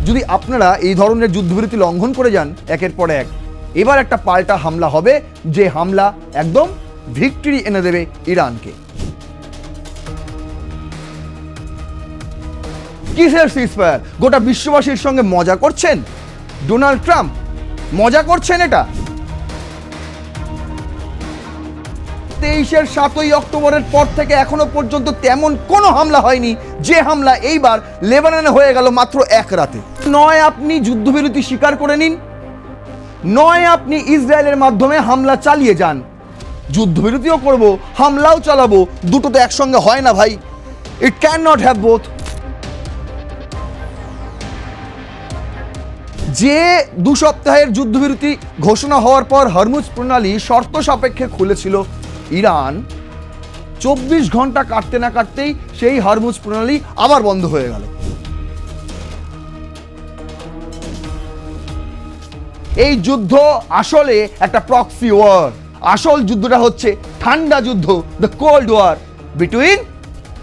যদি আপনারা এই ধরনের যুদ্ধবিরতি লঙ্ঘন করে যান একের পর এক, এবার একটা পাল্টা হামলা হবে, যে হামলা একদম ভিক্টরি এনে দেবে ইরানকে। কিসের সিজফায়ার? গোটা বিশ্ববাসীর সঙ্গে মজা করছেন ডোনাল্ড ট্রাম্প? মজা করছেন এটা? 23 অক্টোবরের পর থেকে এখনো পর্যন্ত তেমন কোনো হামলা হয়নি, যে হামলা এইবার লেবাননে হয়ে গেল মাত্র এক রাতে। নয় আপনি যুদ্ধবিরতি স্বীকার করে নিন, নয় আপনি ইসরায়েলের মাধ্যমে হামলা চালিয়ে যান। যুদ্ধবিরতিও করব, হামলাও চালাবো, দুটো তো একসঙ্গে হয় না ভাই। It can not have both. যে 2 সপ্তাহের যুদ্ধবিরতি ঘোষণা হওয়ার পর হরমুজ প্রণালী শর্ত সাপেক্ষে খুলেছিল ইরান, 24 ঘন্টা কাটতে না কাটতেই সেই হরমুজ প্রণালী আবার বন্ধ হয়ে গেল। এই যুদ্ধ আসলে একটা প্রক্সি ওয়ার। আসল যুদ্ধটা হচ্ছে ঠান্ডা যুদ্ধ, the cold war between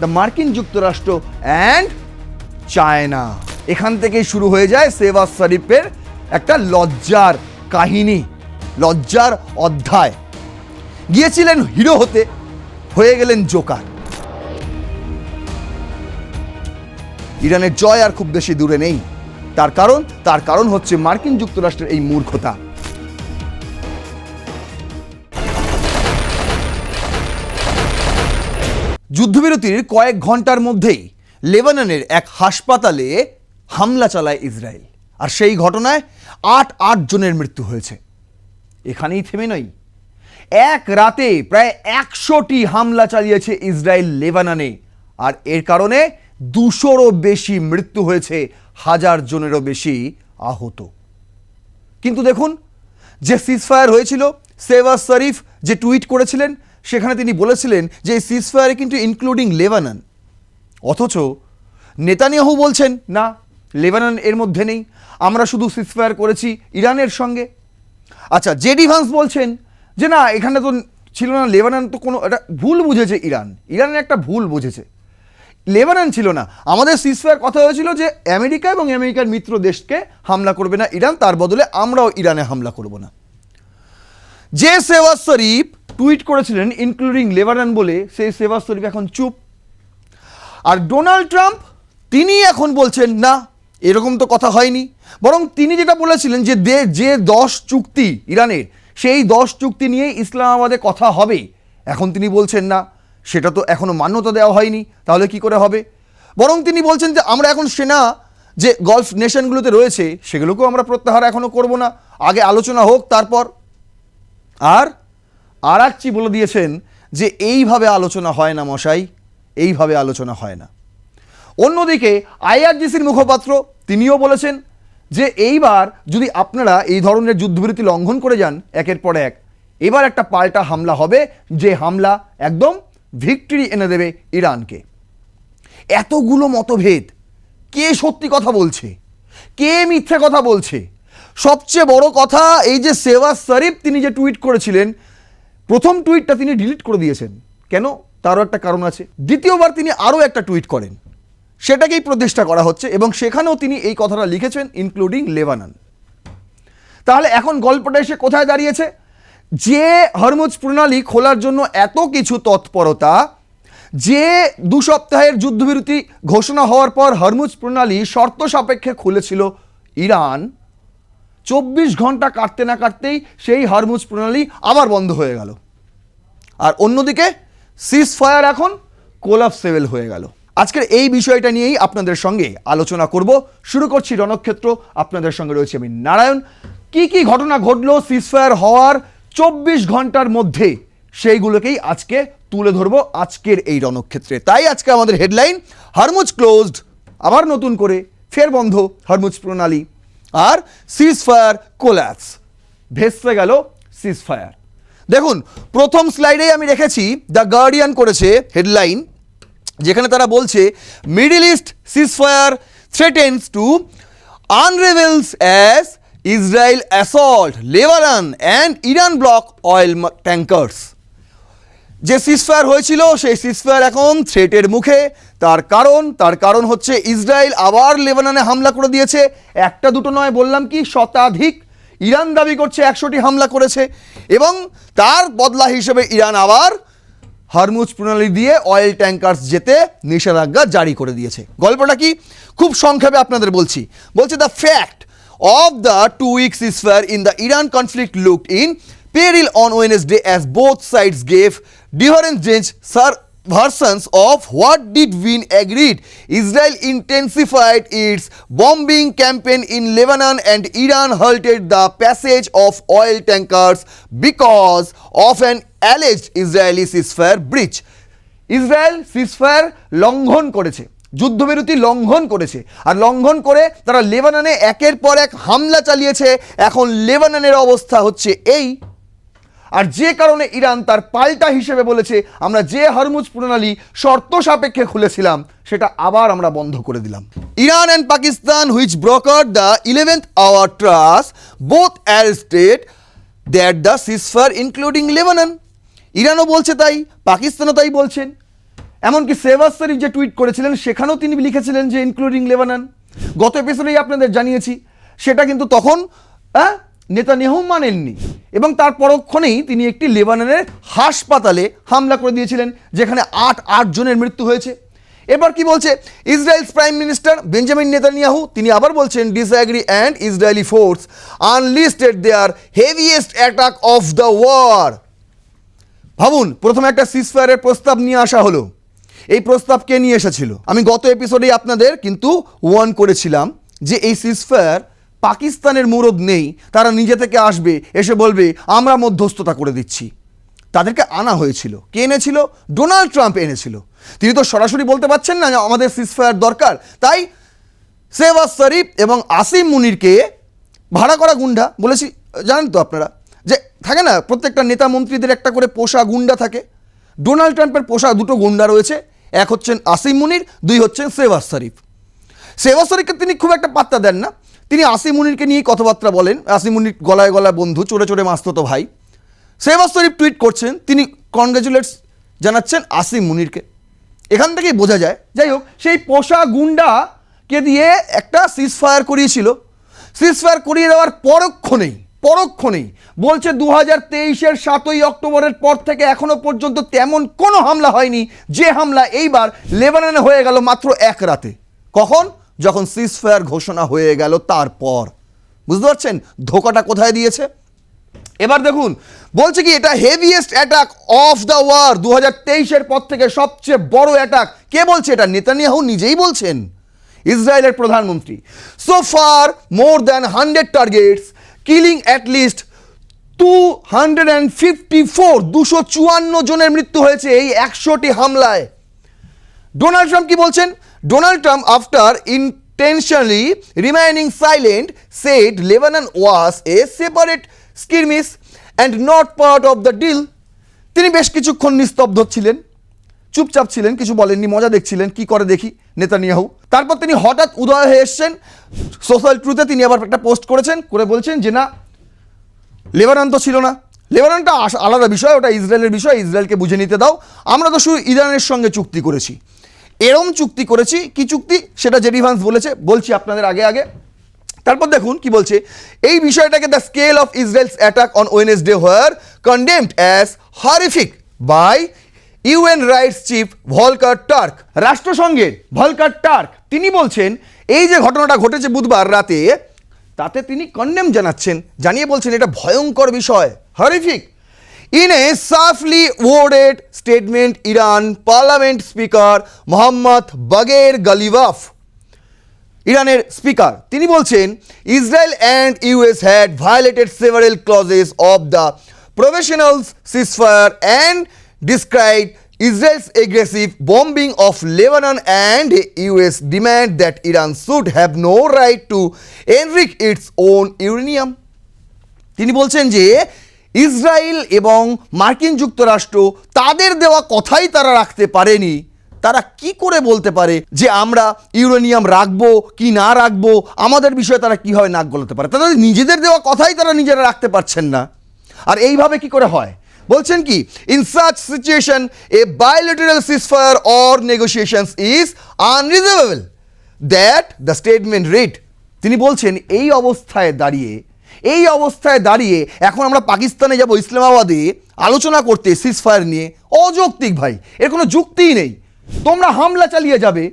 the মার্কিন যুক্তরাষ্ট্র অ্যান্ড চায়না। এখান থেকেই শুরু হয়ে যায় শেহবাজ শরীফের একটা লজ্জার কাহিনী, লজ্জার অধ্যায়। গিয়েছিলেন হিরো হতে, হয়ে গেলেন জোকার। ইরানের জয় আর খুব বেশি দূরে নেই। তার কারণ হচ্ছে মার্কিন যুক্তরাষ্ট্রের এই মূর্খতা। যুদ্ধবিরতির কয়েক ঘন্টার মধ্যেই লেবাননের এক হাসপাতালে হামলা চালায় ইসরায়েল, আর সেই ঘটনায় 8 জনের মৃত্যু হয়েছে। এখানেই থেমে নয়, এক রাতে প্রায় 100টি হামলা চালিয়েছে ইসরায়েল লেবাননে, আর এর কারণে 200রও বেশি মৃত্যু হয়েছে, 1000 জনেরও বেশি আহত। কিন্তু দেখুন, যে সিজফায়ার হয়েছিল, শেহবাজ শরীফ যে টুইট করেছিলেন, সেখানে তিনি বলেছিলেন যে এই সিজফায়ারে কিন্তু ইনক্লুডিং লেবানন। অথচ নেতানিয়াহু বলছেন না, লেবানন এর মধ্যে নেই, আমরা শুধু সিজফায়ার করেছি ইরানের সঙ্গে। আচ্ছা, জেডি ভান্স বলছেন যে না, এখানে তো ছিল না লেবানন, তো কোনো এটা ভুল বুঝেছে ইরানের একটা ভুল বুঝেছে, লেবানন ছিল না। আমাদের সিজফায়ার কথা হয়েছিল যে আমেরিকা এবং আমেরিকার মিত্র দেশকে হামলা করবে না ইরান, তার বদলে আমরাও ইরানে হামলা করব না। যে শেহবাজ শরীফ টুইট করেছিলেন ইনক্লুডিং লেবানন বলে, সেই শেহবাজ শরীফ এখন চুপ। আর ডোনাল্ড ট্রাম্প তিনি এখন বলছেন না, এরকম তো কথা হয়নি, বরং তিনি যেটা বলেছিলেন যে 10 চুক্তি ইরানের, সেই 10 চুক্তি নিয়ে ইসলামাবাদে কথা হবে, এখন তিনি বলছেন না, সেটা তো এখনো মান্যতা দেওয়া হয়নি, তাহলে কি করে হবে? বরং তিনি বলছেন যে আমরা এখন সেনা যে গলফ নেশনগুলোতে রয়েছে সেগুলোকেও আমরা প্রত্যাহার এখনো করব না, আগে আলোচনা হোক তারপর। আর একটি বলে দিয়েছেন যে এইভাবে আলোচনা হয় না মশাই, এইভাবে আলোচনা হয় না। অন্যদিকে আইআরজিসির মুখপাত্র তিনিও বলেছেন যে এইবার যদি আপনারা এই ধরনের যুদ্ধবিরতি লঙ্ঘন করে যান একের পর এক, এবার একটা পাল্টা হামলা হবে, যে হামলা একদম ভিক্টরি এনে দেবে ইরানকে। এতগুলো মতভেদ, কে সত্যি কথা বলছে, কে মিথ্যে কথা বলছে? সবচেয়ে বড় কথা, এই যে শেহবাজ শরীফ তিনি যে টুইট করেছিলেন, প্রথম টুইটটা তিনি ডিলিট করে দিয়েছেন। কেন? তারও একটা কারণ আছে। দ্বিতীয়বার তিনি আরও একটা টুইট করেন, সেটাকেই প্রতিষ্ঠা করা হচ্ছে, এবং সেখানেও তিনি এই কথাটা লিখেছেন ইনক্লুডিং লেবানন। তাহলে এখন গল্পটা এসে কোথায় দাঁড়িয়েছে? যে হরমুজ প্রণালী খোলার জন্য এত কিছু তৎপরতা, যে 2 সপ্তাহের যুদ্ধবিরতি ঘোষণা হওয়ার পর হরমুজ প্রণালী শর্ত সাপেক্ষে খুলেছিল ইরান, 24 ঘন্টা কাটতে না কাটতেই সেই হরমুজ প্রণালী আবার বন্ধ হয়ে গেল। আর অন্যদিকে সিজফায়ার এখন কোলাপসেবল হয়ে গেল। আজকের এই বিষয়টা নিয়েই আপনাদের সঙ্গে আলোচনা করব। শুরু করছি রণক্ষেত্র। আপনাদের সঙ্গে রয়েছে আমি নারায়ণ। কি ঘটনা ঘটলো সিজফায়ার হওয়ার 24 ঘন্টার মধ্যে, সেইগুলোকেই আজকে তুলে ধরবো আজকের এই রণক্ষেত্রে। তাই আজকে আমাদের হেডলাইন, হরমুজ ক্লোজড, আবার নতুন করে ফের বন্ধ হরমুজ প্রণালী, আর সিজফায়ার কোল্যাপস, ভেস্তে গেল সিজফায়ার। দেখুন, প্রথম স্লাইডেই আমি রেখেছি, দ্য গার্ডিয়ান করেছে হেডলাইন, যেখানে তারা বলছে Middle East ceasefire threatens to unravels as Israel assault Lebanon and Iran block oil tankers. যে সিজফায়ার হয়েছিল সেই সিজফায়ার এখন থ্রেটের মুখে। তার কারণ হচ্ছে ইসরায়েল আবার লেবাননে হামলা করে দিয়েছে। একটা দুটো নয়, বললাম কি শতাধিক। ইরান দাবি করছে 100টি হামলা করেছে এবং তার বদলা হিসেবে ইরান আবার হরমুজ প্রণালী দিয়ে অয়েল ট্যাঙ্কার্স যেতে নিষেধাজ্ঞা জারি করে দিয়েছে। গল্পটা কি খুব সংক্ষেপে আপনাদের বলছে the fact of the 2-week ceasefire in the Iran conflict looked in peril on Wednesday as both sides gave divergent versions of what did been agreed. Israel intensified its bombing campaign in Lebanon and Iran halted the passage of oil tankers because of an alleged Israeli ceasefire breach. Israel ceasefire লঙ্ঘন করেছে, যুদ্ধবিরতি লঙ্ঘন করেছে, আর লঙ্ঘন করে তারা লেবাননে একের পর এক হামলা চালিয়েছে। এখন লেবাননের অবস্থা হচ্ছে এই, আর যে কারণে ইরান তার পাল্টা হিসেবে বলেছে আমরা যে হরমুজ প্রণালী শর্ত সাপেক্ষে খুলেছিলাম সেটা আবার আমরা বন্ধ করে দিলাম। Iran and Pakistan which brokered the 11th hour truce both arrested that the ceasefire including Lebanon. ইরানও বলছে তাই, পাকিস্তানও তাই বলছেন। এমনকি শেহবাজ শরীফ যে টুইট করেছিলেন সেখানেও তিনি লিখেছিলেন যে ইনক্লুডিং লেবানন। গত এপিসোডেই আপনাদের জানিয়েছি সেটা কিন্তু তখন নেতানিয়াহু মানেননি এবং তার পরক্ষণেই তিনি একটি লেবাননের হাসপাতালে হামলা করে দিয়েছিলেন যেখানে 8 জনের মৃত্যু হয়েছে। এবার কি বলছে Israel's prime minister Benjamin Netanyahu, তিনি আবার বলছেন disagree and Israeli force unleashed their heaviest attack of the war. ভাবুন, প্রথমে একটা সিজফায়ারের প্রস্তাব নিয়ে আসা হলো। এই প্রস্তাব কে নিয়ে এসেছিল? আমি গত এপিসোডেই আপনাদের কিন্তু ওয়ার্ন করেছিলাম যে এই সিজফায়ার পাকিস্তানের মুরদ নেই, তারা নিজে থেকে আসবে, এসে বলবে আমরা মধ্যস্থতা করে দিচ্ছি। তাদেরকে আনা হয়েছিল। কে এনেছিল? ডোনাল্ড ট্রাম্প এনেছিল। তিনি তো সরাসরি বলতে পারছেন না আমাদের সিজফায়ার দরকার, তাই শেহবাজ শরীফ এবং আসিম মুনিরকে ভাড়া করা গুন্ডা বলেছি। জানেন তো আপনারা যে থাকে না প্রত্যেকটা নেতা মন্ত্রীদের একটা করে পোষা গুন্ডা থাকে। ডোনাল্ড ট্রাম্পের পোষা দুটো গুন্ডা রয়েছে, এক হচ্ছেন আসিম মুনির, দুই হচ্ছেন শেহবাজ শরীফ। শেহবাজ শরীফকে তিনি খুব একটা পাত্তা দেন না, তিনি আসিম মুনিরকে নিয়ে কথাবার্তা বলেন। আসিম মুনির গলায় গলায় বন্ধু, চোরে চোরে মাসতো ভাই। শেহবাজ শরীফ টুইট করছেন, তিনি কনগ্রাচুলেটস জানাচ্ছেন আসিম মুনিরকে। এখান থেকেই বোঝা যায়। যাই হোক, সেই পোষা গুন্ডাকে দিয়ে একটা সিজফায়ার করিয়েছিল। সিজফায়ার করিয়ে দেওয়ার পরক্ষণেই বলছে 2023-এর 7ই অক্টোবরের পর থেকে এখনো পর্যন্ত তেমন কোনো হামলা হয়নি, যে হামলা এইবার লেবাননে হয়ে গেল মাত্র এক রাতে। কখন? যখন সিজফায়ার ঘোষণা হয়ে গেল তারপর। বুঝতে পারছেন ধোকাটা কোথায় দিয়েছে? এবার দেখুন, বলছে কি এটা heaviest attack of the war. 2023-এর পর থেকে সবচেয়ে বড় অ্যাটাক। কে বলছে এটা? নেতানিয়াহু নিজেই বলছেন, ইসরায়েলের প্রধানমন্ত্রী। So far more than 100 targets killing at least 254 জনের মৃত্যু হয়েছে এই 100টি হামলায়। ডোনাল্ড ট্রাম্প কি বলছেন? Donald Trump after intentionally remaining silent said Lebanon was a separate skirmish and not part of the deal. তিনি বেশ কিছুক্ষণ নিস্তব্ধ ছিলেন, চুপচাপ ছিলেন, কিছু বলেননি, মজা দেখছিলেন কি করে দেখি নেতানিয়াহু। তারপর তিনি হঠাৎ উদয় হয়ে এসছেন সোশ্যাল ট্রুথে। তিনি আবার একটা পোস্ট করেছেন, করে বলছেন যে না, লেবানন তো ছিল না, লেবাননটা আলাদা বিষয়, ওটা ইসরায়েলের বিষয়, ইসরায়েলকে বুঝে নিতে দাও। আমরা তো শুধু ইরানের সঙ্গে চুক্তি করেছি। এরম চুক্তি করেছি। কি চুক্তি সেটা জেডি ভান্স বলছি আপনাদের আগে। তারপর দেখুন কি বলছে এই বিষয়টাকে, the scale of Israel's attack on Wednesday was condemned as horrific by UN rights chief Volker Turk. রাষ্ট্রসংঘের ভলকার টার্ক তিনি বলছেন এই যে ঘটনাটা ঘটেছে বুধবার রাতে, তাতে তিনি কন্ডেম জানিয়ে বলছেন এটা ভয়ঙ্কর বিষয়, horrific. In a softly worded statement, Iran Parliament Speaker Mohammad Bagher Ghalibaf, ইরানের স্পিকার, তিনি বলছেন Israel and US had violated several clauses of the provisional ceasefire and describe Israel's aggressive bombing of Lebanon and US demand that Iran should have no right to enrich its own uranium. তিনি বলছেন যে Israel এবং মার্কিন যুক্তরাষ্ট্র তাদের দেওয়া কথাই তারা রাখতে পারেনি। তারা কি করে বলতে পারে যে আমরা ইউরেনিয়াম রাখবো কি না রাখবো, আমাদের বিষয়ে তারা কীভাবে নাক গলাতে পারে? তাদের নিজেদের দেওয়া কথাই তারা নিজেরা রাখতে পারছেন না। আর এইভাবে কি করে হয়? বলছেন কি, in such situation A bilateral ceasefire or negotiations is unreasonable that the statement read. তিনি বলছেন এই অবস্থায় দাঁড়িয়ে এখন আমরা পাকিস্তানে যাব, ইসলামাবাদে আলোচনা করতে সিজফায়ার নিয়ে, অযৌক্তিক ভাই, এর কোনো যুক্তিই নেই। তোমরা হামলা চালিয়ে যাবে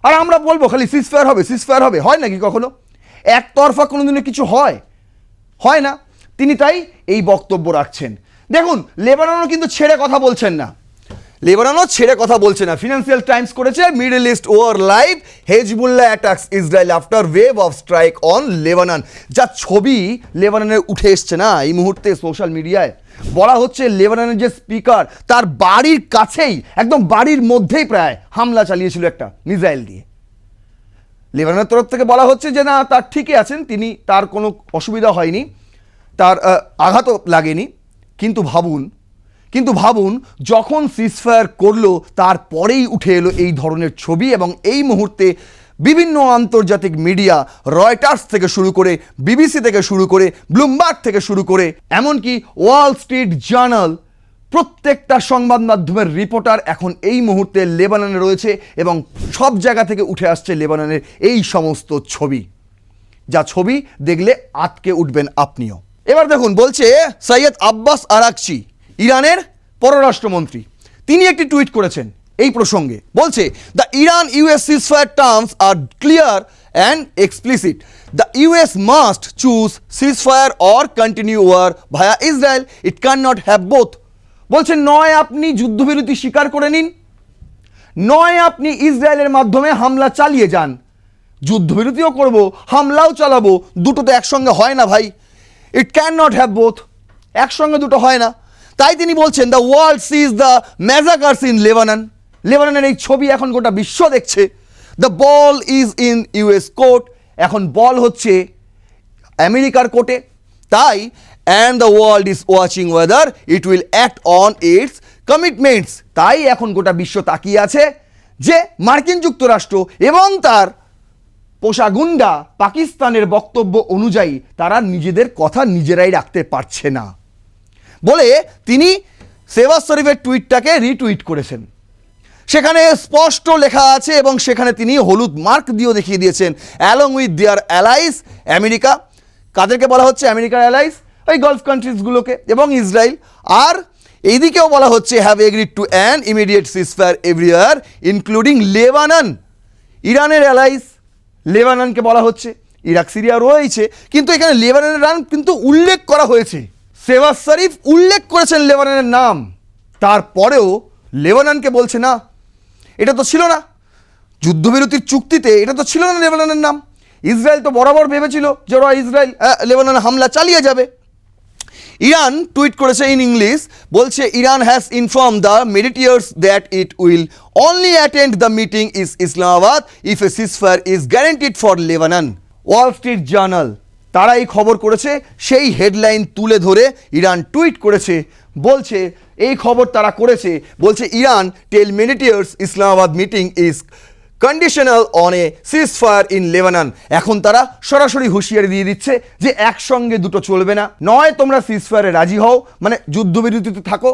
আর আমরা বলবো খালি সিজফায়ার হবে, হয় নাকি কখনো? একতরফা কোনোদিনও কিছু হয় না। তিনি তাই এই বক্তব্য রাখছেন। দেখুন, লেবাননও কিন্তু ছেড়ে কথা বলছে না। ফিনান্সিয়াল টাইমস করেছে Middle East war live, Hezbollah attacks Israel after wave of strike on Lebanon. যা ছবি লেবাননের উঠে এসছে না এই মুহূর্তে সোশ্যাল মিডিয়ায়, বলা হচ্ছে লেবাননের যে স্পিকার তার বাড়ির কাছেই, একদম বাড়ির মধ্যেই প্রায় হামলা চালিয়েছিল একটা মিসাইল দিয়ে। লেবাননের তরফ থেকে বলা হচ্ছে যে না, তার ঠিকই আছেন তিনি, তার কোনো অসুবিধা হয়নি, তার আঘাতও লাগেনি। কিন্তু ভাবুন যখন সিজফায়ার করলো তারপরেই উঠে এলো এই ধরনের ছবি, এবং এই মুহূর্তে বিভিন্ন আন্তর্জাতিক মিডিয়া, রয়টার্স থেকে শুরু করে, বিবিসি থেকে শুরু করে, ব্লুমবার্গ থেকে শুরু করে, এমনকি ওয়াল স্ট্রিট জার্নাল, প্রত্যেকটা সংবাদ মাধ্যমের রিপোর্টার এখন এই মুহূর্তে লেবাননে রয়েছে এবং সব জায়গা থেকে উঠে আসছে লেবাননের এই সমস্ত ছবি, যা ছবি দেখলে আটকে উঠবেন আপনিও। এবার দেখুন, বলছে সৈয়দ আব্বাস আরাকচি, ইরানের পররাষ্ট্রমন্ত্রী, তিনি একটি টুইট করেছেন এই প্রসঙ্গে। বলছে, the Iran US ceasefire terms are clear and explicit, the US must choose ceasefire or continue war via Israel, it can not have both. বলছে, নয় আপনি যুদ্ধবিরতি স্বীকার করে নিন, নয় আপনি ইসরায়েলের মাধ্যমে হামলা চালিয়ে যান। যুদ্ধবিরতিও করব, হামলাও চালাবো, দুটো তো একসঙ্গে হয় না ভাই। It can not have both, একসঙ্গে দুটো হয় না। তাই তিনি বলছেন, the world sees the massacres in লেবাননের এই ছবি এখন গোটা বিশ্ব দেখছে। The ball is in US court, এখন বল হচ্ছে আমেরিকার কোর্টে। তাই and the world is watching whether it will act on its commitments, তাই এখন গোটা বিশ্ব তাকিয়ে আছে যে মার্কিন যুক্তরাষ্ট্র এবং তার পোষা গুন্ডা পাকিস্তানের বক্তব্য অনুযায়ী তারা নিজেদের কথা নিজেরাই রাখতে পারছে না বলে তিনি শেহবাজ শরীফের টুইটটাকে রিটুইট করেছেন। সেখানে স্পষ্ট লেখা আছে এবং সেখানে তিনি হলুদ মার্ক দিয়েও দেখিয়ে দিয়েছেন, along with their allies America. কাদেরকে বলা হচ্ছে আমেরিকার অ্যালাইজ? ওই গালফ কান্ট্রিজগুলোকে এবং ইসরায়েল। আর এইদিকেও বলা হচ্ছে have agreed to an immediate ceasefire everywhere including Lebanon. ইরানের অ্যালাইজ লেবাননকে বলা হচ্ছে, ইরাক সিরিয়া রয়েছে, কিন্তু এখানে লেবাননের নাম কিন্তু উল্লেখ করা হয়েছে। শেহবাজ শরীফ উল্লেখ করেছেন লেবাননের নাম, তারপরেও লেবাননকে বলছে না, এটা তো ছিল না যুদ্ধবিরতির চুক্তিতে, এটা তো ছিল না লেবাননের নাম। ইসরায়েল তো বরাবর ভেবেছিল যে ওরা লেবাননে হামলা চালিয়ে যাবে। ইরান টুইট করেছে ইন ইংলিশ, বলছে Iran has inform the mediators that it will only attend the meeting is Islamabad if a ceasefire is guaranteed for Lebanon. Wall Street Journal তারা এই খবর করেছে, সেই হেডলাইন তুলে ধরে ইরান টুইট করেছে, বলছে এই খবর তারা করেছে, বলছে Iran tell mediators Islamabad meeting is conditional on a ceasefire in Lebanon. এখন তারা সরাসরি হুঁশিয়ারি দিয়ে দিচ্ছে যে একসঙ্গে দুটো চলবে না, নয় তোমরা সিজফায়ারে রাজি হও, মানে যুদ্ধবিরতিতে থাকো,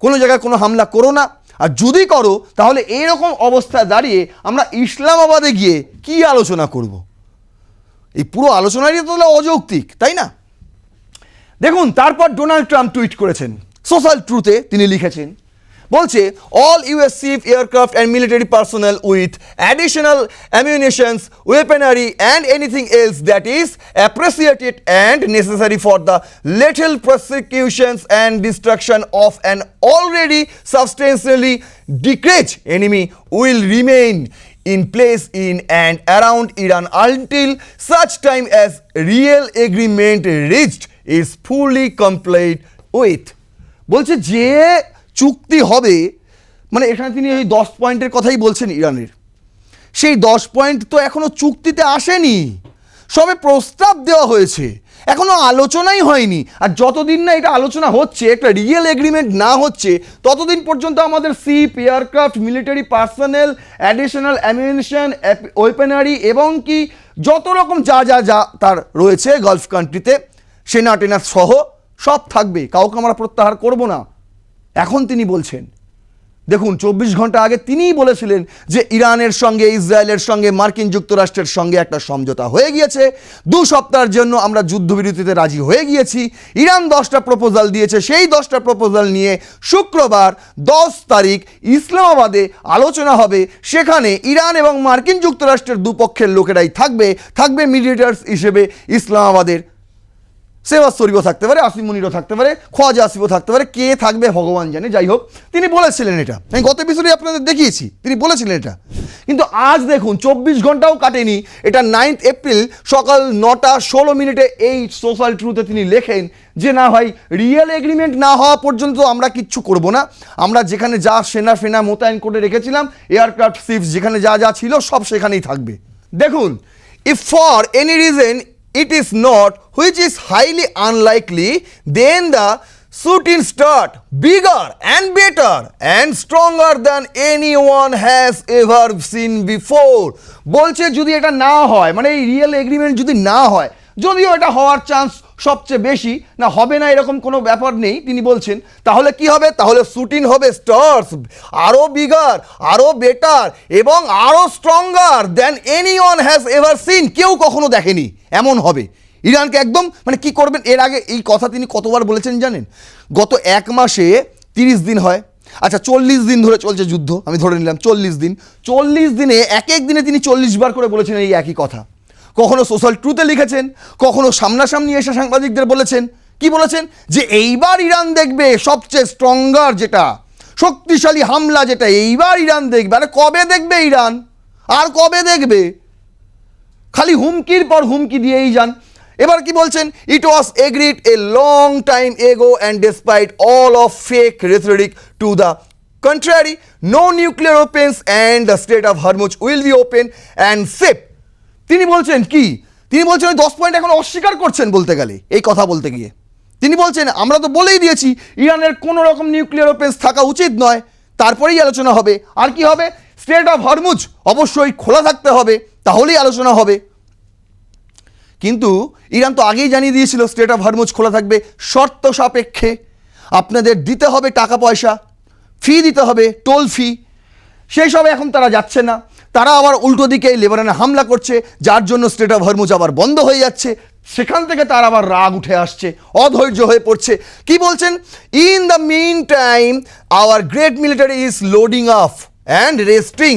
কোনো জায়গায় কোনো হামলা করো না, আর যদি করো তাহলে এইরকম অবস্থায় দাঁড়িয়ে আমরা ইসলামাবাদে গিয়ে কি আলোচনা করব? এই পুরো আলোচনাটি তো অযৌক্তিক, তাই না? দেখুন, তারপর ডোনাল্ড ট্রাম্প টুইট করেছেন, সোশ্যাল ট্রুথে তিনি লিখেছেন, বলছে all US chief aircraft and military personnel with additional ammunitions, weaponry and anything else that is appreciated and necessary for the little prosecutions and destruction of an already substantially decreased enemy will remain in place in and around Iran until such time as real agreement reached is fully complied with। বলছে যে চুক্তি হবে, মানে এখানে তিনি ওই 10 পয়েন্টের কথাই বলছেন ইরানের, সেই 10 পয়েন্ট তো এখনো চুক্তিতে আসেনি, সবে প্রস্তাব দেওয়া হয়েছে, এখনো আলোচনাই হয়নি। আর যতদিন না এটা আলোচনা হচ্ছে, একটা রিয়েল এগ্রিমেন্ট না হচ্ছে, ততদিন পর্যন্ত আমাদের ship, aircraft, military personnel, additional ammunition, weaponry এবং কি যত রকম যা তার রয়েছে গালফ কান্ট্রিতে, সেনা টেনা সহ সব থাকবে, কাউকে আমরা প্রত্যাহার করব না। এখন তিনি বলছেন, দেখুন 24 ঘন্টা আগে তিনিই বলেছিলেন যে ইরানের সঙ্গে ইসরায়েলের সঙ্গে মার্কিন যুক্তরাষ্ট্রের সঙ্গে একটা সমঝোতা হয়ে গিয়েছে, 2 সপ্তাহের জন্য আমরা যুদ্ধবিরতিতে রাজি হয়ে গিয়েছি। ইরান 10টা প্রপোজাল দিয়েছে, সেই 10টা প্রপোজাল নিয়ে শুক্রবার 10 তারিখ ইসলামাবাদে আলোচনা হবে। সেখানে ইরান এবং মার্কিন যুক্তরাষ্ট্রের দুপক্ষের লোকেরাই থাকবে মিডিয়েটার্স হিসেবে। ইসলামাবাদের সেবাজ শরীফও থাকতে পারে, আসিম মুনিরও থাকতে পারে, খোয়াজা আসিফও থাকতে পারে, কে থাকবে ভগবান জানে। যাই হোক, তিনি বলেছিলেন এটা, আমি গত এপিসোডে আপনাদের দেখিয়েছি, তিনি বলেছিলেন এটা। কিন্তু আজ দেখুন 24 ঘন্টাও কাটেনি, এটা 9 এপ্রিল সকাল 9টা 16 মিনিটে এই সোশ্যাল ট্রুথে তিনি লেখেন যে না ভাই, রিয়েল এগ্রিমেন্ট না হওয়া পর্যন্ত আমরা কিচ্ছু করব না। আমরা যেখানে যা সেনা মোতায়েন করে রেখেছিলাম, এয়ারক্রাফট শিপস যেখানে যা ছিল সব সেখানেই থাকবে। দেখুন, if for any reason it is not, which is highly unlikely, then the shooting start bigger and better and stronger than anyone has ever seen before. বলছে যদি এটা না হয়, মানে এই রিয়েল এগ্রিমেন্ট যদি না হয়, যদিও এটা হওয়ার চান্স সবচেয়ে বেশি, না হবে না এরকম কোনো ব্যাপার নেই, তিনি বলছেন তাহলে কি হবে, তাহলে শুটিং হবে স্টার্স আরও বিগার, আরও বেটার এবং আরও stronger than anyone has ever seen, কেউ কখনো দেখেনি এমন হবে। ইরানকে একদম মানে কি করবেন, এর আগে এই কথা তিনি কতবার বলেছেন জানেন? গত 1 মাসে 30 দিন হয়, আচ্ছা 40 দিন ধরে চলছে যুদ্ধ, আমি ধরে নিলাম 40 দিন, 40 দিনে এক দিনে তিনি 40 বার করে বলেছেন এই একই কথা। কখনো সোশ্যাল ট্রুথে লিখেছেন, কখনো সামনাসামনি এসে সাংবাদিকদের বলেছেন। কি বলেছেন? যে এইবার ইরান দেখবে সবচেয়ে স্ট্রঙ্গার যেটা, শক্তিশালী হামলা যেটা, এইবার ইরান দেখবে। আরে কবে দেখবে ইরান, আর কবে দেখবে? খালি হুমকির পর হুমকি দিয়েই যান। এবার কি বলছেন? It was agreed a long time ago and despite all of fake rhetoric to the contrary, no nuclear weapons and the Strait of Hormuz will be open and safe. তিনি বলছেন কি? তিনি বলছেন 10 পয়েন্ট এখন অস্বীকার করছেন বলতে গেলে, এই কথা বলতে গিয়ে তিনি বলছেন আমরা তো বলেই দিয়েছি ইরানের কোনো রকম নিউক্লিয়ার ওয়েপেন্স থাকা উচিত নয়, তারপরেই আলোচনা হবে। আর কি হবে? স্ট্রেট অফ হরমুজ অবশ্যই খোলা থাকতে হবে, তাহলেই আলোচনা হবে। কিন্তু ইরান তো আগেই জানিয়ে দিয়েছিল স্ট্রেট অফ হরমুজ খোলা থাকবে শর্ত সাপেক্ষে, আপনাদের দিতে হবে টাকা পয়সা, ফি দিতে হবে, টোল ফি। সেই সব এখন তারা যাচ্ছে না, তারা আবার উল্টো দিকে লেবাননে হামলা করছে, যার জন্য স্ট্রেট অফ হরমুজ আবার বন্ধ হয়ে যাচ্ছে। সেখান থেকে তার আবার রাগ উঠে আসছে, অধৈর্য হয়ে পড়ছে। কি বলছেন? In the mean time our great military is loading up and resting,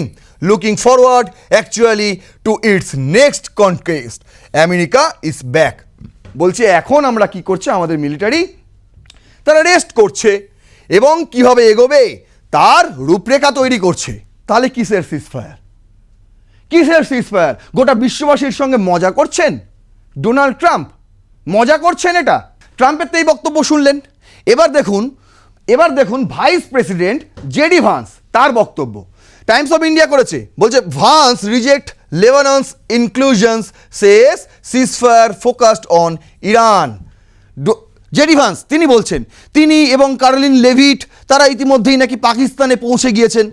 looking forward actually to its next conquest, America is back. বলছে এখন আমরা কি করছে, আমাদের মিলিটারি তারা রেস্ট করছে এবং কিভাবে এগোবে তার রূপরেখা তৈরি করছে। তাহলে কিসের সিজফায়ার? কিসের সিজফায়ার? গোটা বিশ্ববাসীর সঙ্গে মজা করছেন ডোনাল্ড ট্রাম্প, মজা করছেন এটা। ট্রাম্পের তো এই বক্তব্য শুনলেন। এবার দেখুন ভাইস প্রেসিডেন্ট জেডি ভান্স, তার বক্তব্য টাইমস অফ ইন্ডিয়া করেছে, বলছে Vance reject Lebanon's inclusions, says ceasefire focused on Iran. JD Vance তিনি বলছেন, তিনি এবং কারোলিন লেভিট তারা ইতিমধ্যেই নাকি পাকিস্তানে পৌঁছে গিয়েছেন,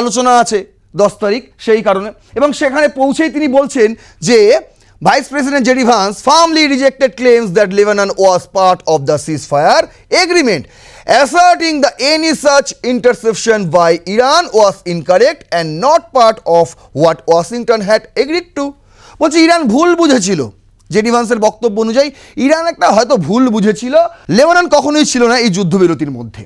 আলোচনা আছে 10 তারিখ সেই কারণে। এবং সেখানে পৌঁছেই তিনি বলছেন যে vice president JD Vance firmly rejected claims that Lebanon was part of the ceasefire agreement, asserting that any such interception by Iran was incorrect and not part of what Washington had agreed to. বলছে Iran ভুল বুঝেছিল। JD ভান্সের বক্তব্য অনুযায়ী Iran একটা হয়তো ভুল বুঝেছিল, Lebanon কখনোই ছিল না এই যুদ্ধবিরতির মধ্যে।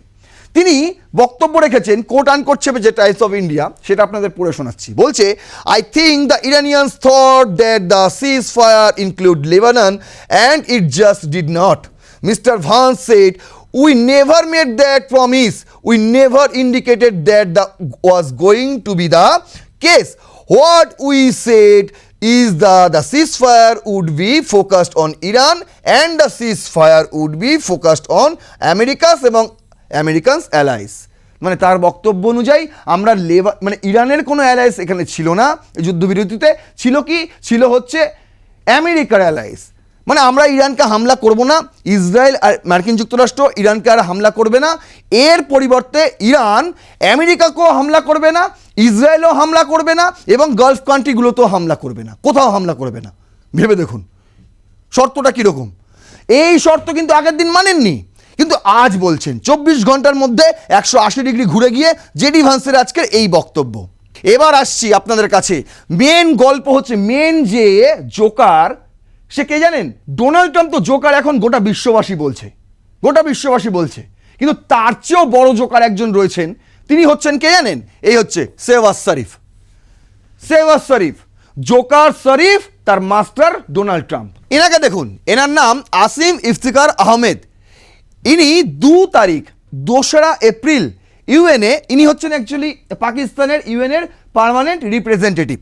তিনি বক্তব্য রেখেছেন, কোট আন করছে যে টাইমস অফ ইন্ডিয়া, সেটা আপনাদের পড়ে শোনাচ্ছি। বলছে, I think the Iranians thought that the ceasefire include Lebanon and it just did not. Mister Vance said, we never made that promise, we never indicated that that was going to be the case. What we said is that the ceasefire would be focused on Iran and the ceasefire would be focused on America's এবং Americans allies. মানে তার বক্তব্য অনুযায়ী আমরা মানে ইরানের কোনো alliance এখানে ছিল না এই যুদ্ধবিরতিতে, ছিল কি? ছিল হচ্ছে আমেরিকার অ্যালায়েন্স। মানে আমরা ইরানকে হামলা করব না, ইসরায়েল আর মার্কিন যুক্তরাষ্ট্র ইরানকে আর হামলা করবে না, এর পরিবর্তে ইরান আমেরিকাকেও হামলা করবে না, ইসরায়েলও হামলা করবে না এবং গালফ কান্ট্রিগুলোতেও হামলা করবে না, কোথাও হামলা করবে না। ভেবে দেখুন শর্তটা কীরকম। এই শর্ত কিন্তু আগের দিন মানেননি, কিন্তু আজ বলছেন 24 ঘন্টার মধ্যে 180 ডিগ্রি ঘুরে গিয়ে জেডি ভান্সের আজকের এই বক্তব্য। এবার আসছি আপনাদের কাছে, মেন গল্প হচ্ছে, মেন যে জোকার সে কে জানেন? ডোনাল্ড ট্রাম্প তো জোকার এখন গোটা বিশ্ববাসী বলছে, গোটা বিশ্ববাসী বলছে, কিন্তু তার চেয়েও বড় জোকার একজন রয়েছেন, তিনি হচ্ছেন কে জানেন? এই হচ্ছে শেহবাজ শরীফ। শেহবাজ শরীফ, জোকার শরীফ, তার মাস্টার ডোনাল্ড ট্রাম্প। এনাকে দেখুন, এনার নাম আসিম ইফতিখার আহমেদ। ইনি 2 তারিখ 2রা এপ্রিল ইউএনএ, ইনি হচ্ছেন অ্যাকচুয়ালি পাকিস্তানের ইউএনএর পার্মানেন্ট রিপ্রেজেন্টেটিভ।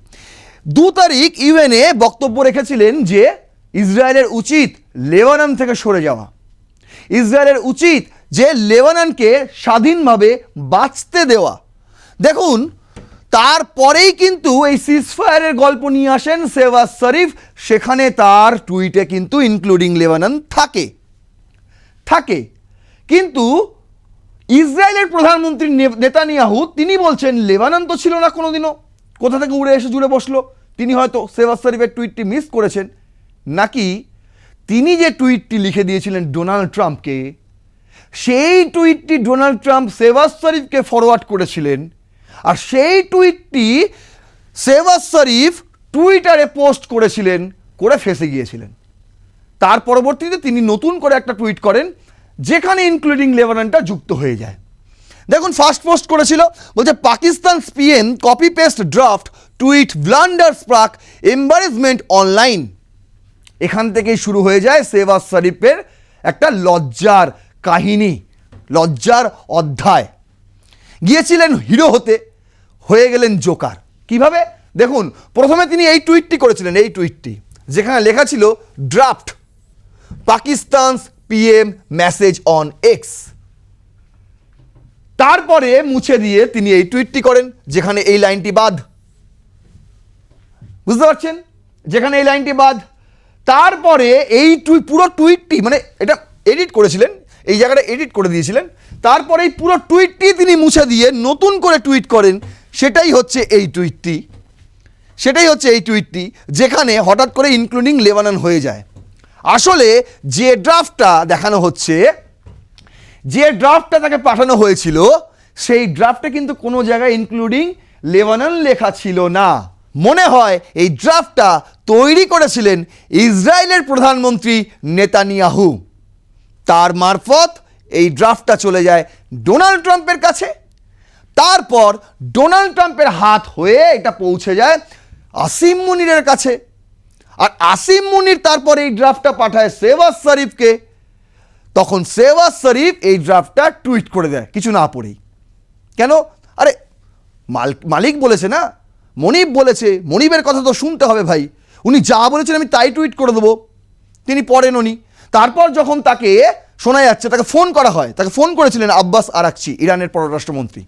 2 তারিখ ইউএনএ বক্তব্য রেখেছিলেন যে ইসরায়েলের উচিত লেবানন থেকে সরে যাওয়া, ইসরায়েলের উচিত যে লেবাননকে স্বাধীনভাবে বাঁচতে দেওয়া। দেখুন, তারপরেই কিন্তু এই সিজফায়ারের গল্প নিয়ে আসেন শেহবাজ শরীফ, সেখানে তার টুইটে কিন্তু ইনক্লুডিং লেবানন থাকে, কিন্তু ইসরায়েলের প্রধানমন্ত্রী নেতানিয়াহু তিনি বলছেন লেবানন তো ছিল না কোনোদিনও, কোথা থেকে উড়ে এসে জুড়ে বসলো। তিনি হয়তো শেহবাজ শরীফের টুইটটি মিস করেছেন, নাকি তিনি যে টুইটটি লিখে দিয়েছিলেন ডোনাল্ড ট্রাম্পকে, সেই টুইটটি ডোনাল্ড ট্রাম্প শেহবাজ শরীফকে ফরওয়ার্ড করেছিলেন, আর সেই টুইটটি শেহবাজ শরীফ টুইটারে পোস্ট করেছিলেন, করে ফেঁসে গিয়েছিলেন। তার পরবর্তীতে তিনি নতুন করে একটা টুইট করেন যেখানে ইনক্লুডিং লেবাননটা যুক্ত হয়ে যায়। দেখুন, ফার্স্ট পোস্ট করেছিল, বলছে Pakistan PM copy paste draft tweet blunder sparks embarrassment online. এখান থেকেই শুরু হয়ে যায় শেহবাজ শরীফের একটা লজ্জার কাহিনী, লজ্জার অধ্যায়। গিয়েছিলেন হিরো হতে, হয়ে গেলেন জোকার। কিভাবে? দেখুন, প্রথমে তিনি এই টুইটটি করেছিলেন, এই টুইটটি যেখানে লেখা ছিল draft Pakistan PM message on x. তারপরে মুছে দিয়ে তিনি এই টুইটটি করেন যেখানে এই লাইনটি বাদ, বুঝতে পারছেন, যেখানে এই লাইনটি বাদ। তারপরে এই পুরো টুইটটি, মানে এটা এডিট করেছিলেন, এই জায়গাটা এডিট করে দিয়েছিলেন, তারপরে এই পুরো টুইটটি তিনি মুছে দিয়ে নতুন করে টুইট করেন। সেটাই হচ্ছে এই টুইটটি, যেখানে হঠাৎ করে ইনক্লুডিং লেবানন হয়ে যায়। আসলে যে ড্রাফটটা দেখানো হচ্ছে, যে ড্রাফটটা তাকে পাঠানো হয়েছিল, সেই ড্রাফটে কিন্তু কোনো জায়গায় ইনক্লুডিং লেবানন লেখা ছিল না। মনে হয় এই ড্রাফটটা তৈরি করেছিলেন ইসরায়েলের প্রধানমন্ত্রী নেতানিয়াহু, তার মারফত এই ড্রাফটটা চলে যায় ডোনাল্ড ট্রাম্পের কাছে। তারপর ডোনাল্ড ট্রাম্পের হাত হয়ে এটা পৌঁছে যায় আসিম মুনিরের কাছে, আর আসিম মুনির তারপর এই ড্রাফটটা পাঠায় শেহবাজ শরীফকে। তখন শেহবাজ শরীফ এই ড্রাফটটা টুইট করে দেয় কিছু না পড়েই। কেন? আরে মালিক বলেছে না, মনিব বলেছে, মনিবের কথা তো শুনতে হবে ভাই, উনি যা বলেছেন আমি তাই টুইট করে দেবো। তিনি পড়েন উনি। তারপর যখন তাকে শোনা যাচ্ছে, তাকে ফোন করা হয়, তাকে ফোন করেছিলেন আব্বাস আরাকচি, ইরানের পররাষ্ট্রমন্ত্রী,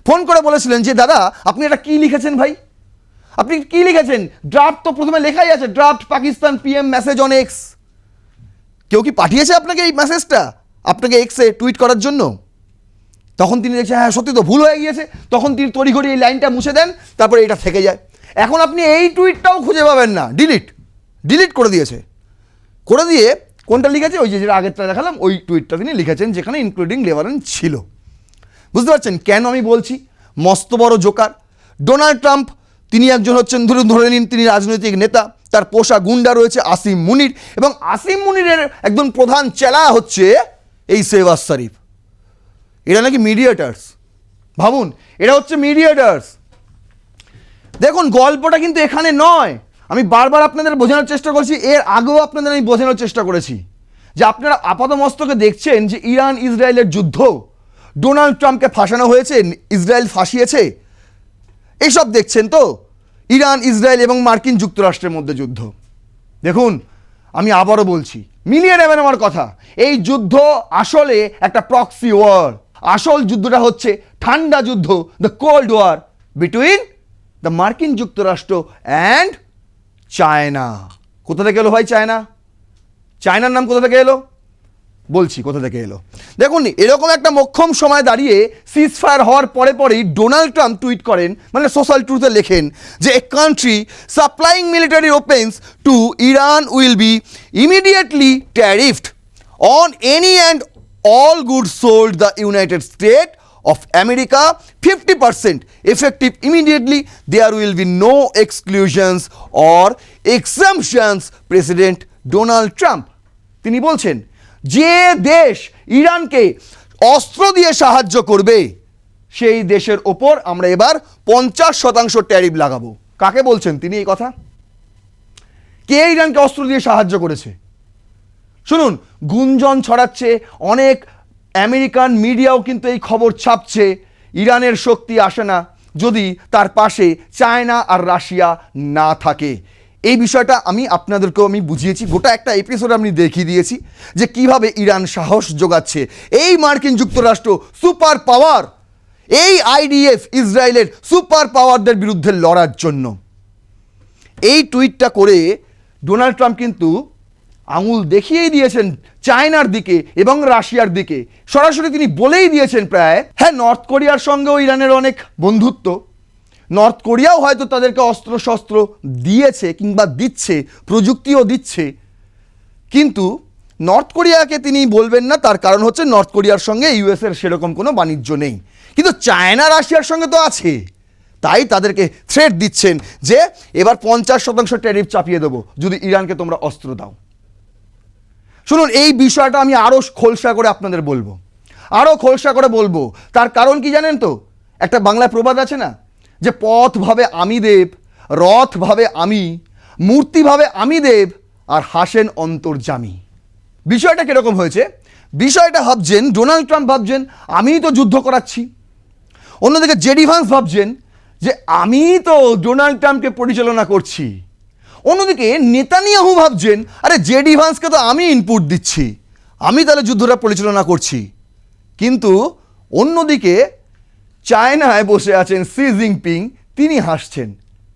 ফোন করে বলেছিলেন যে দাদা আপনি এটা কি লিখেছেন ভাই, আপনি কি লিখেছেন? ড্রাফট তো প্রথমে লেখাই আছে, draft Pakistan PM message on x. কেউ কি পাঠিয়েছে আপনাকে এই মেসেজটা, আপনাকে এক্সে টুইট করার জন্য? তখন তিনি দেখছেন হ্যাঁ সত্যি তো ভুল হয়ে গিয়েছে, তখন তিনি তড়িঘড়ি এই লাইনটা মুছে দেন, তারপরে এটা থেকে যায়। এখন আপনি এই টুইটটাও খুঁজে পাবেন না, ডিলিট করে দিয়েছে। করে দিয়ে কোনটা লিখেছে? ওই যে যেটা আগেরটা দেখালাম, ওই টুইটটা তিনি লিখেছেন যেখানে ইনক্লুডিং লেবানন ছিল। বুঝতে পারছেন কেন আমি বলছি মস্ত বড় জোকার? ডোনাল্ড ট্রাম্প তিনি একজন হচ্ছেন, ধরে নিন তিনি রাজনৈতিক নেতা, তার পোষা গুন্ডা রয়েছে আসিম মুনির, এবং আসিম মুনিরের একদম প্রধান চেলা হচ্ছে এই শেহবাজ শরীফ। এরা নাকি মিডিয়েটার্স, ভাবুন, এরা হচ্ছে মিডিয়েটার্স। দেখুন, গল্পটা কিন্তু এখানে নয়, আমি বারবার আপনাদের বোঝানোর চেষ্টা করছি, এর আগেও আপনাদের আমি বোঝানোর চেষ্টা করেছি যে আপনারা আপাতমস্তকে দেখছেন যে ইরান ইসরায়েলের যুদ্ধ, ডোনাল্ড ট্রাম্পকে ফাঁসানো হয়েছে, ইসরায়েল ফাঁসিয়েছে, এইসব দেখছেন তো। ইরান ইসরায়েল এবং মার্কিন যুক্তরাষ্ট্রের মধ্যে যুদ্ধ। দেখুন, আমি আবারও বলছি, মিলিয়ে নেবেন আমার কথা, এই যুদ্ধ আসলে একটা প্রক্সি ওয়ার। আসল যুদ্ধটা হচ্ছে ঠান্ডা যুদ্ধ, the cold war between the মার্কিন যুক্তরাষ্ট্র অ্যান্ড চায়না। কোথা থেকে এলো ভাই চায়না? চায়নার নাম কোথা থেকে এলো? বলছি কোথা থেকে এলো। দেখুন, এরকম একটা মোক্ষম সময় দাঁড়িয়ে সিজফায়ার হওয়ার পরেই ডোনাল্ড ট্রাম্প টুইট করেন, মানে সোশ্যাল ট্রুথে লেখেন যে a country supplying military opens to Iran will be immediately tariffed on any and all goods sold the United States of America 50% effective immediately. There will be no exclusions or exemptions. President Donald Trump তিনি বলছেন যে দেশ ইরানকে অস্ত্র দিয়ে সাহায্য করবে সেই দেশের ওপর আমরা এবার 50% ট্যারিফ লাগাবো। কাকে বলছেন তিনি এই কথা? কে ইরানকে অস্ত্র দিয়ে সাহায্য করেছে? শুনুন, গুঞ্জন ছড়াচ্ছে, অনেক আমেরিকান মিডিয়াও কিন্তু এই খবর ছাপছে, ইরানের শক্তি আসে না যদি তার পাশে চায়না আর রাশিয়া না থাকে। এই বিষয়টা আপনাদেরকেও বুঝিয়েছি, গোটা একটা এপিসোড আমি দেখিয়ে দিয়েছি যে কিভাবে ইরান সাহস যোগাচ্ছে এই মার্কিন যুক্তরাষ্ট্র সুপার পাওয়ার, এই আইডিএফ ইসরায়েলের সুপার পাওয়ারদের বিরুদ্ধে লড়ার জন্য। এই টুইটটা করে ডোনাল্ড ট্রাম্প কিন্তু আঙুল দেখিয়েই দিয়েছেন চায়নার দিকে এবং রাশিয়ার দিকে। সরাসরি তিনি বলেই দিয়েছেন প্রায়, হ্যাঁ, নর্থ কোরিয়ার সঙ্গেও ইরানের অনেক বন্ধুত্ব, নর্থ কোরিয়াও হয়তো তাদেরকে অস্ত্র শস্ত্র দিয়েছে কিংবা দিচ্ছে, প্রযুক্তিও দিচ্ছে, কিন্তু নর্থ কোরিয়াকে তিনি বলবেন না। তার কারণ হচ্ছে নর্থ কোরিয়ার সঙ্গে ইউএসের সেরকম কোনো বাণিজ্য নেই, কিন্তু চায়না রাশিয়ার সঙ্গে তো আছে। তাই তাদেরকে থ্রেট দিচ্ছেন যে এবার 50% ট্যারিফ চাপিয়ে দেবো যদি ইরানকে তোমরা অস্ত্র দাও। শুনুন, এই বিষয়টা আমি আরও খোলসা করে আপনাদের বলবো, আরও খোলসা করে বলবো। তার কারণ কি জানেন তো? একটা বাংলায় প্রবাদ আছে না, যে পথ ভাবে আমি দেব, রথ ভাবে আমি, মূর্তি ভাবে আমি দেব, আর হাসেন অন্তর্যামী। বিষয়টা কিরকম হয়েছে? বিষয়টা ভাবছেন ডোনাল্ড ট্রাম্প, ভাবছেন আমিই তো যুদ্ধ করাচ্ছি। অন্যদিকে জেডি ভান্স ভাবছেন যে আমি তো ডোনাল্ড ট্রাম্পকে পরিচালনা করছি। অন্যদিকে নেতানিয়াহু ভাবছেন, আরে জেডি ভান্সকে তো আমি ইনপুট দিচ্ছি, আমি তাহলে যুদ্ধটা পরিচালনা করছি। কিন্তু অন্যদিকে চায়নায় বসে আছেন শি জিনপিং, তিনি হাসছেন।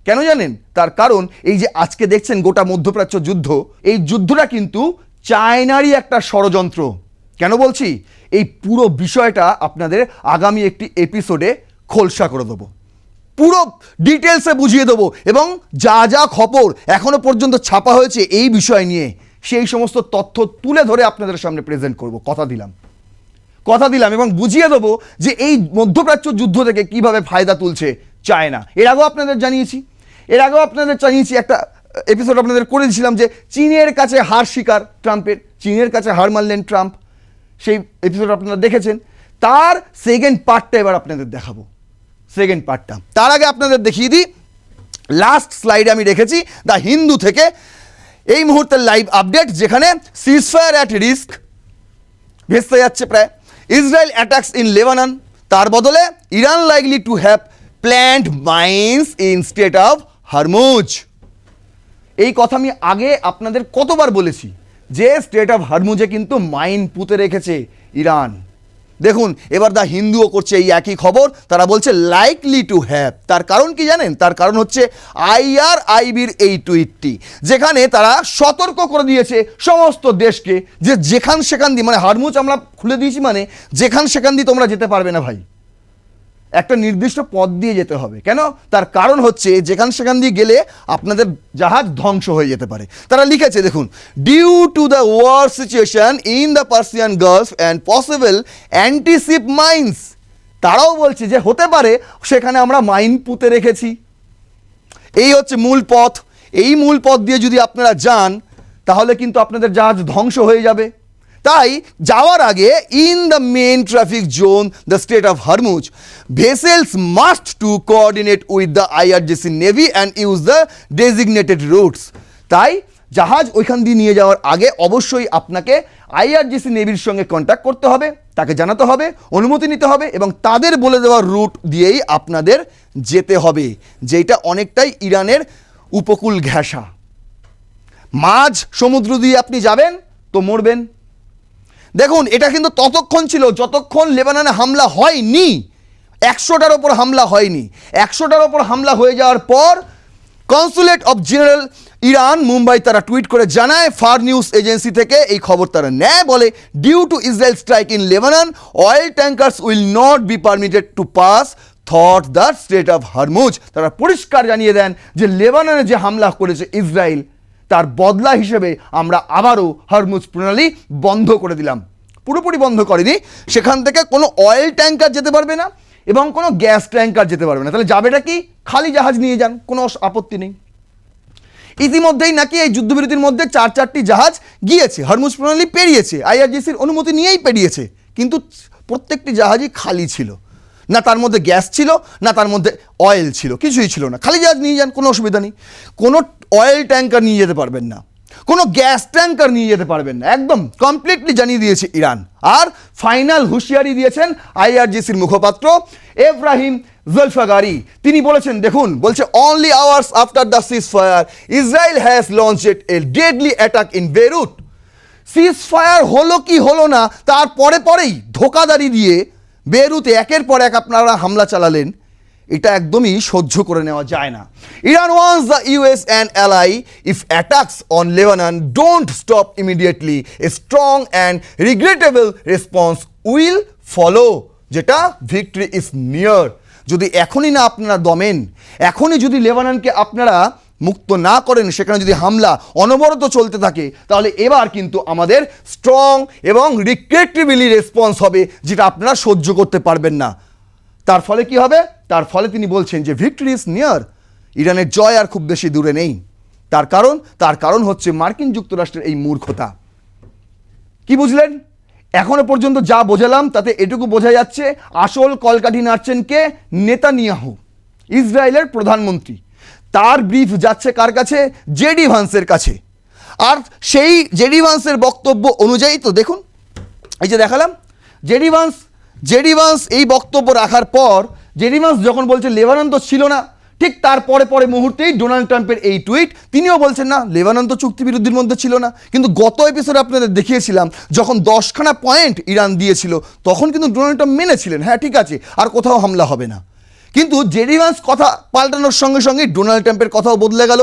কেন জানেন? তার কারণ এই যে আজকে দেখছেন গোটা মধ্যপ্রাচ্য যুদ্ধ, এই যুদ্ধটা কিন্তু চায়নারই একটা ষড়যন্ত্র। কেন বলছি? এই পুরো বিষয়টা আপনাদের আগামী একটি এপিসোডে খোলসা করে দেবো, পুরো ডিটেলসে বুঝিয়ে দেবো, এবং যা যা খবর এখনো পর্যন্ত ছাপা হয়েছে এই বিষয় নিয়ে সেই সমস্ত তথ্য তুলে ধরে আপনাদের সামনে প্রেজেন্ট করব। কথা দিলাম এবং বুঝিয়ে দেবো যে এই মধ্যপ্রাচ্য যুদ্ধ থেকে কিভাবে ফায়দা তুলছে চায়না। এর আগেও আপনাদের জানিয়েছি একটা এপিসোড আপনাদের করে দিয়েছিলাম যে চীনের কাছে হার স্বীকার ট্রাম্পের, চীনের কাছে হার মানলেন ট্রাম্প। সেই এপিসোড আপনারা দেখেছেন। তার সেকেন্ড পার্টটা এবার আপনাদের দেখাবো, সেকেন্ড পার্টটা। তার আগে আপনাদের দেখিয়ে দিই, লাস্ট স্লাইডে আমি রেখেছি দ্য হিন্দু থেকে এই মুহূর্তের লাইভ আপডেট, যেখানে সিজফায়ার অ্যাট রিস্ক ভেস্তে যাচ্ছে প্রায়। ইসরায়েল অ্যাটাকস ইন লেবানন, তার বদলে Iran likely to have planned mines in state of Hormuz. এই কথা আমি আগে আপনাদের কতবার বলেছি যে স্টেট অফ হরমুজে কিন্তু মাইন পুঁতে রেখেছে ইরান। দেখুন এবার দ্য হিন্দুও করছে এই একই খবর, তারা বলছে লাইকলি টু হ্যাভ। তার কারণ কি জানেন? তার কারণ হচ্ছে IRIBর এই টুইটটি, যেখানে তারা সতর্ক করে দিয়েছে সমস্ত দেশকে যে যেখান সেখান দিয়ে, মানে হরমুজ আমরা খুলে দিয়েছি মানে যেখান সেখান দিয়ে তোমরা যেতে পারবে না ভাই, একটা নির্দিষ্ট পথ দিয়ে যেতে হবে। কেন? তার কারণ হচ্ছে যেখান সেখান দিয়ে গেলে আপনাদের জাহাজ ধ্বংস হয়ে যেতে পারে। তারা লিখেছে দেখুন, due to the war situation in the Persian Gulf and possible antiship mines, তারাও বলছে যে হতে পারে সেখানে আমরা মাইন পুঁতে রেখেছি। এই হচ্ছে মূল পথ, এই মূল পথ দিয়ে যদি আপনারা যান তাহলে কিন্তু আপনাদের জাহাজ ধ্বংস হয়ে যাবে। তাই যাওয়ার আগে in the main traffic zone the strait of Hormuz vessels must to coordinate with the IRGC navy and use the designated routes. তাই জাহাজ ওইখান দিয়ে নিয়ে যাওয়ার আগে অবশ্যই আপনাকে IRGC নেভির সঙ্গে কন্ট্যাক্ট করতে হবে, তাকে জানাতে হবে, অনুমতি নিতে হবে, এবং তাদের বলে দেওয়া রুট দিয়েই আপনাদের যেতে হবে, যেটা অনেকটাই ইরানের উপকূল ঘেঁষা। মাঝ সমুদ্র দিয়ে আপনি যাবেন তো মরবেন। দেখুন এটা কিন্তু ততক্ষণ ছিল যতক্ষণ লেবাননে হামলা হয়নি, 100টার ওপর হামলা হয়নি। 100টার ওপর হামলা হয়ে যাওয়ার পর consulate of general Iran Mumbai তারা টুইট করে জানায়, ফার নিউজ এজেন্সি থেকে এই খবর তারা নেয়, বলে due to Israel strike in Lebanon oil tankers will not be permitted to pass through the strait of Hormuz. তারা পরিষ্কার জানিয়ে দেন যে লেবাননে যে হামলা করেছে ইসরায়েল, তার বদলা হিসেবে আমরা আবারও হরমুজ প্রণালী বন্ধ করে দিলাম। পুরোপুরি বন্ধ করেনি, সেখান থেকে কোনো অয়েল ট্যাঙ্কার যেতে পারবে না এবং কোনো গ্যাস ট্যাঙ্কার যেতে পারবে না। তাহলে যাবেটা কি? খালি জাহাজ নিয়ে যান, কোনো আপত্তি নেই। ইতিমধ্যেই নাকি এই যুদ্ধবিরতির মধ্যে 4টি জাহাজ গিয়েছে, হরমুজ প্রণালী পেরিয়েছে, আইআরজিসির অনুমতি নিয়েই পেরিয়েছে, কিন্তু প্রত্যেকটি জাহাজই খালি ছিল, না তার মধ্যে গ্যাস ছিল না তার মধ্যে অয়েল ছিল, কিছুই ছিল না। খালি জাহাজ নিয়ে যান, কোনো অসুবিধা নেই। কোনো অয়েল ট্যাঙ্কার নিয়ে যেতে পারবেন না, কোনো গ্যাস ট্যাঙ্কার নিয়ে যেতে পারবেন না, একদম কমপ্লিটলি জানিয়ে দিয়েছে ইরান। আর ফাইনাল হুঁশিয়ারি দিয়েছেন আইআরজিসির মুখপাত্র এব্রাহিম জলফাগারি। তিনি বলেছেন, দেখুন, বলছে only hours after the seize fire Israel has launched A deadly attack in Beirut. Seize fire হলো কি হলো না, তার পরেই ধোকাদারি দিয়ে বেইরুতে একের পর এক আপনারা হামলা চালালেন, এটা একদমই সহ্য করে নেওয়া যায় না। Iran warns the US and ally if attacks on Lebanon don't stop immediately a strong and regrettable response will follow, যেটা ভিক্টরি ইজ নিয়ার। যদি এখনই না আপনারা দমেন, এখনই যদি লেবাননকে আপনারা মুক্ত না করেন, সেখানে যদি হামলা অনবরত চলতে থাকে, তাহলে এবার কিন্তু আমাদের স্ট্রং এবং রিগ্রেটেবলি রেসপন্স হবে, যেটা আপনারা সহ্য করতে পারবেন না। তার ফলে কি হবে? তার ফলে তিনি বলছেন যে ভিক্টরি ইজ নিয়ার, ইরানের জয় আর খুব বেশি দূরে নেই। তার কারণ হচ্ছে মার্কিন যুক্তরাষ্ট্রের এই মূর্খতা। কি বুঝলেন? এখনো পর্যন্ত যা বোঝালাম তাতে এটুকু বোঝা যাচ্ছে আসল কলকাঠি নাড়ছেন কে? নেতানিয়াহু, ইসরায়েলের প্রধানমন্ত্রী। তার ব্রিফ যাচ্ছে কার কাছে? জেডি ভান্সের কাছে। আর সেই জেডি ভান্সের বক্তব্য অনুযায়ী তো দেখুন, এই যে দেখালাম, জেডি ভান্স এই বক্তব্য রাখার পর জেডি ভান্স যখন বলছে লেবানন তো ছিল না, ঠিক তার পরে মুহূর্তেই ডোনাল্ড ট্রাম্পের এই টুইট, তিনিও বলছেন না, লেবানন তো চুক্তিবিরোধীর মধ্যে ছিল না। কিন্তু গত এপিসোডে আপনাদের দেখিয়েছিলাম, যখন 10খানা পয়েন্ট ইরান দিয়েছিল, তখন কিন্তু ডোনাল্ড ট্রাম্প মেনেছিলেন, হ্যাঁ ঠিক আছে, আর কোথাও হামলা হবে না। কিন্তু জেডি ভান্স কথা পাল্টানোর সঙ্গে সঙ্গে ডোনাল্ড ট্রাম্পের কথাও বদলে গেল।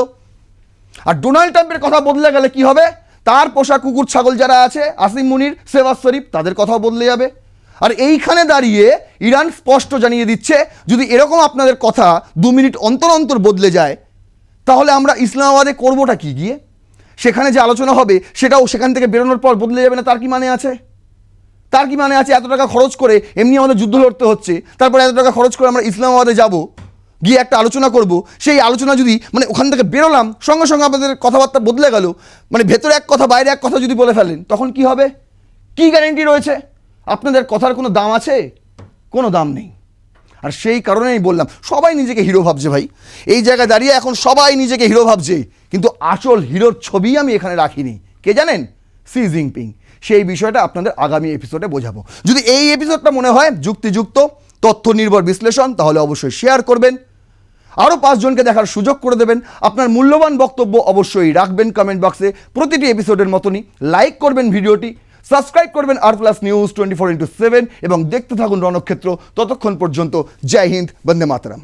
আর ডোনাল্ড ট্রাম্পের কথা বদলে গেলে কি হবে? তার পোষা কুকুর ছাগল যারা আছে, আসিম মুনির, শেহবাজ শরীফ, তাদের কথাও বদলে যাবে। আর এইখানে দাঁড়িয়ে ইরান স্পষ্ট জানিয়ে দিচ্ছে, যদি এরকম আপনাদের কথা 2 মিনিট অন্তর অন্তর বদলে যায়, তাহলে আমরা ইসলামাবাদে করবোটা কি গিয়ে? সেখানে যে আলোচনা হবে সেটাও সেখান থেকে বেরোনোর পর বদলে যাবে না, তার কি মানে আছে? তার কি মানে আছে? এত টাকা খরচ করে এমনি আমাদের যুদ্ধ লড়তে হচ্ছে, তারপরে এত টাকা খরচ করে আমরা ইসলামাবাদে যাব, গিয়ে একটা আলোচনা করব, সেই আলোচনা যদি মানে ওখান থেকে বেরোলাম সঙ্গে সঙ্গে আমাদের কথাবার্তা বদলে গেল, মানে ভেতরে এক কথা বাইরে এক কথা যদি বলে ফেলেন, তখন কি হবে? কি গ্যারেন্টি রয়েছে? আপনাদের কথার কোনো দাম আছে? কোনো দাম নেই। আর সেই কারণেই বললাম, সবাই নিজেকে হিরো ভাবছে ভাই, এই জায়গায় দাঁড়িয়ে এখন সবাই নিজেকে হিরো ভাবছে, কিন্তু আসল হিরোর ছবি আমি এখানে রাখিনি। কে জানেন? C Jinping. সেই বিষয়টা আপনাদের আগামী এপিসোডে বোঝাবো। যদি এই এপিসোডটা মনে হয় যুক্তিযুক্ত, তথ্য নির্ভর বিশ্লেষণ, তাহলে অবশ্যই শেয়ার করবেন, আরও 5 জনকে দেখার সুযোগ করে দেবেন। আপনার মূল্যবান বক্তব্য অবশ্যই রাখবেন কমেন্ট বক্সে। প্রতিটি এপিসোডের মতনই লাইক করবেন ভিডিওটি, সাবস্ক্রাইব করবেন R+ নিউজ 24x7 এবং দেখতে থাকুন রণক্ষেত্র। ততক্ষণ পর্যন্ত জয় হিন্দ, বন্দে মাতরম।